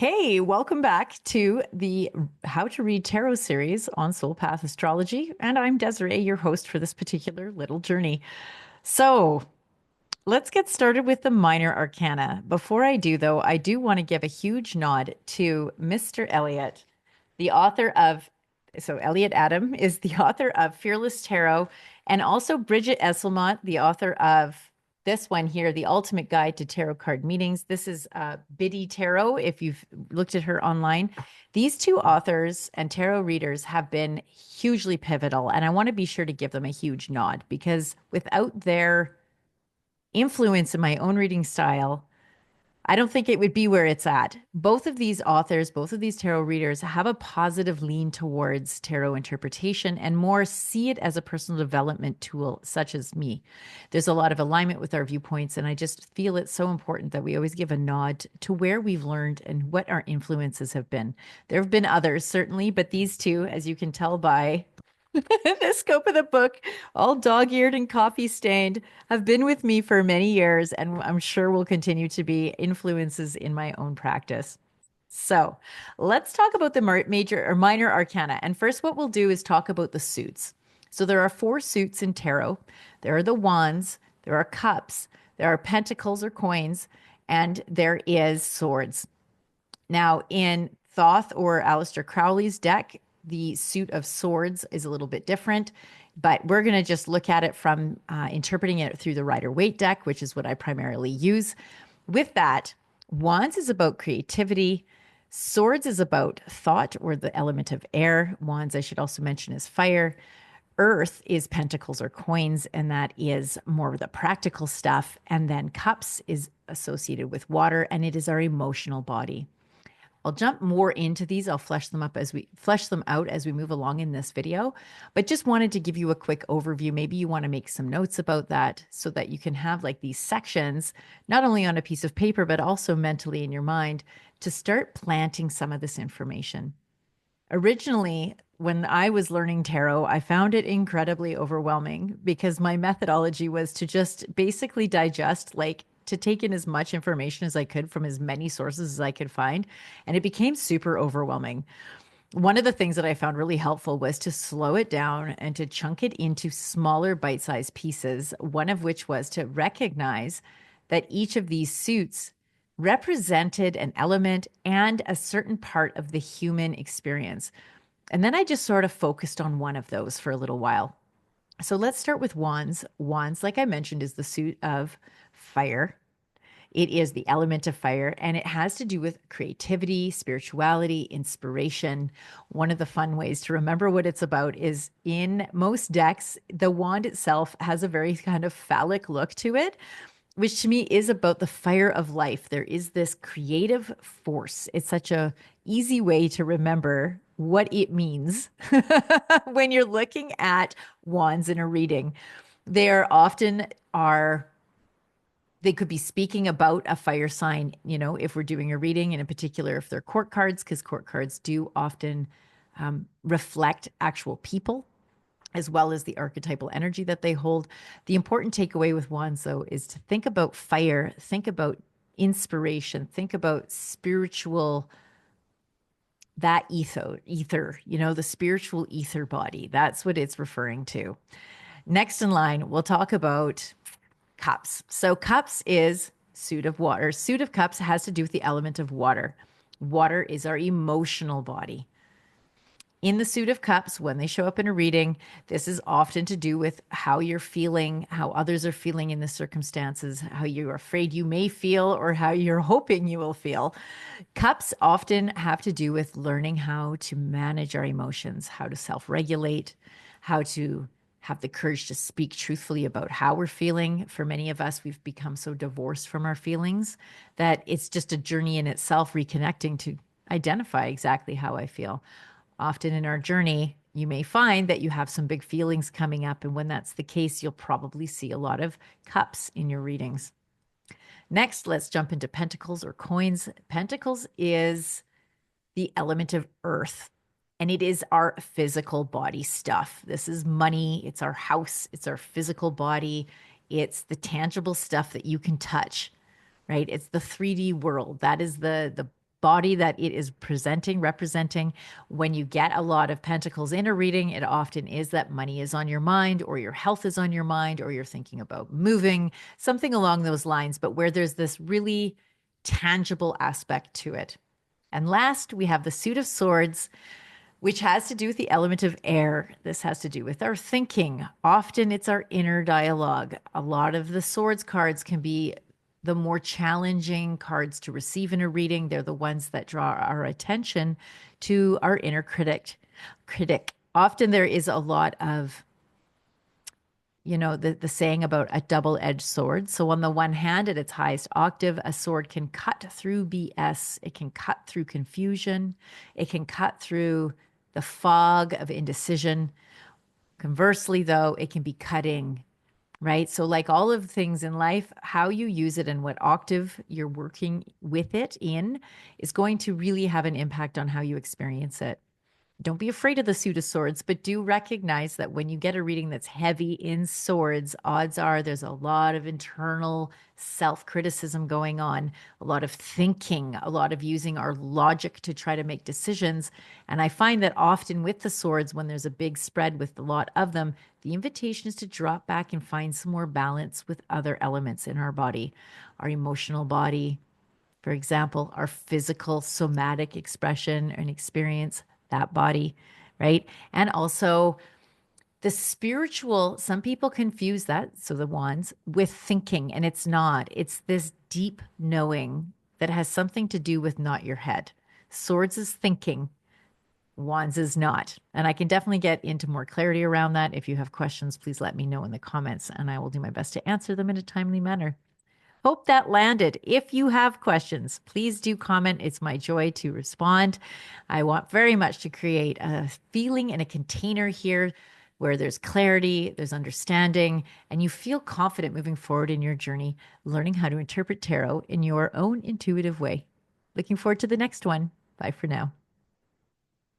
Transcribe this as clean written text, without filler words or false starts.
Hey, welcome back to the How to Read Tarot series on Soul Path Astrology. And I'm Desiree, your host for this particular little journey. So let's get started with the minor arcana. Before I do, though, I do want to give a huge nod to Mr. Elliot, the author of, so Elliot Adam is the author of Fearless Tarot, and also Bridget Esselmont, the author of this one here, The Ultimate Guide to Tarot Card Meetings. This is Biddy Tarot, if you've looked at her online. These two authors and tarot readers have been hugely pivotal, and I want to be sure to give them a huge nod because without their influence in my own reading style, I don't think it would be where it's at. Both of these authors, both of these tarot readers have a positive lean towards tarot interpretation and more see it as a personal development tool, such as me. There's a lot of alignment with our viewpoints, and I just feel it's so important that we always give a nod to where we've learned and what our influences have been. There have been others, certainly, but these two, as you can tell by the scope of the book, all dog-eared and coffee stained, have been with me for many years, and I'm sure will continue to be influences in my own practice. So let's talk about the major or minor arcana. And first, what we'll do is talk about the suits. So there are four suits in tarot. There are the wands, there are cups, there are pentacles or coins, and there is swords. Now, in Thoth or Aleister Crowley's deck, the suit of swords is a little bit different, but we're going to just look at it from interpreting it through the Rider-Waite deck, which is what I primarily use. With that, wands is about creativity. Swords is about thought or the element of air. Wands, I should also mention, is fire. Earth is pentacles or coins, and that is more of the practical stuff. And then cups is associated with water, and it is our emotional body. I'll jump more into these. I'll flesh them out as we move along in this video, but just wanted to give you a quick overview. Maybe you want to make some notes about that so that you can have like these sections, not only on a piece of paper, but also mentally in your mind to start planting some of this information. Originally, when I was learning tarot, I found it incredibly overwhelming because my methodology was to just basically digest, like to take in as much information as I could from as many sources as I could find. And it became super overwhelming. One of the things that I found really helpful was to slow it down and to chunk it into smaller bite-sized pieces, one of which was to recognize that each of these suits represented an element and a certain part of the human experience. And then I just sort of focused on one of those for a little while. So let's start with wands. Wands, like I mentioned, is the suit of fire. It is the element of fire, and it has to do with creativity, spirituality, inspiration. One of the fun ways to remember what it's about is in most decks, the wand itself has a very kind of phallic look to it, which to me is about the fire of life. There is this creative force. It's such a easy way to remember what it means when you're looking at wands in a reading. They could be speaking about a fire sign, if we're doing a reading, and in particular, if they're court cards, because court cards do often reflect actual people as well as the archetypal energy that they hold. The important takeaway with wands, though, is to think about fire, think about inspiration, think about spiritual, that ether, the spiritual ether body. That's what it's referring to. Next in line, we'll talk about cups. So cups is suit of water. Suit of cups has to do with the element of water. Water is our emotional body. In the suit of cups, when they show up in a reading, this is often to do with how you're feeling, how others are feeling in the circumstances, how you're afraid you may feel, or how you're hoping you will feel. Cups often have to do with learning how to manage our emotions, how to self-regulate, how to have the courage to speak truthfully about how we're feeling. For many of us, we've become so divorced from our feelings that it's just a journey in itself, reconnecting to identify exactly how I feel. Often in our journey, you may find that you have some big feelings coming up. And when that's the case, you'll probably see a lot of cups in your readings. Next, let's jump into pentacles or coins. Pentacles is the element of earth, and it is our physical body stuff. This is money. It's our house. It's our physical body. It's the tangible stuff that you can touch, right? It's the 3D world. That is the body that it is representing. When you get a lot of pentacles in a reading, it often is that money is on your mind, or your health is on your mind, or you're thinking about moving, something along those lines, but where there's this really tangible aspect to it. And last, we have the Suit of Swords, which has to do with the element of air. This has to do with our thinking. Often it's our inner dialogue. A lot of the swords cards can be the more challenging cards to receive in a reading. They're the ones that draw our attention to our inner critic. Often there is a lot of, the saying about a double-edged sword. So on the one hand, at its highest octave, a sword can cut through BS. It can cut through confusion. It can cut through the fog of indecision. Conversely, though, it can be cutting, right? So like all of things in life, how you use it and what octave you're working with it in is going to really have an impact on how you experience it. Don't be afraid of the Suit of Swords, but do recognize that when you get a reading that's heavy in swords, odds are there's a lot of internal self-criticism going on, a lot of thinking, a lot of using our logic to try to make decisions. And I find that often with the swords, when there's a big spread with a lot of them, the invitation is to drop back and find some more balance with other elements in our body, our emotional body, for example, our physical somatic expression and experience, that body, right? And also the spiritual, some people confuse that, so the wands, with thinking, and it's not. It's this deep knowing that has something to do with not your head. Swords is thinking, wands is not. And I can definitely get into more clarity around that. If you have questions, please let me know in the comments, and I will do my best to answer them in a timely manner. Hope that landed. If you have questions, please do comment. It's my joy to respond. I want very much to create a feeling in a container here where there's clarity, there's understanding, and you feel confident moving forward in your journey, learning how to interpret tarot in your own intuitive way. Looking forward to the next one. Bye for now.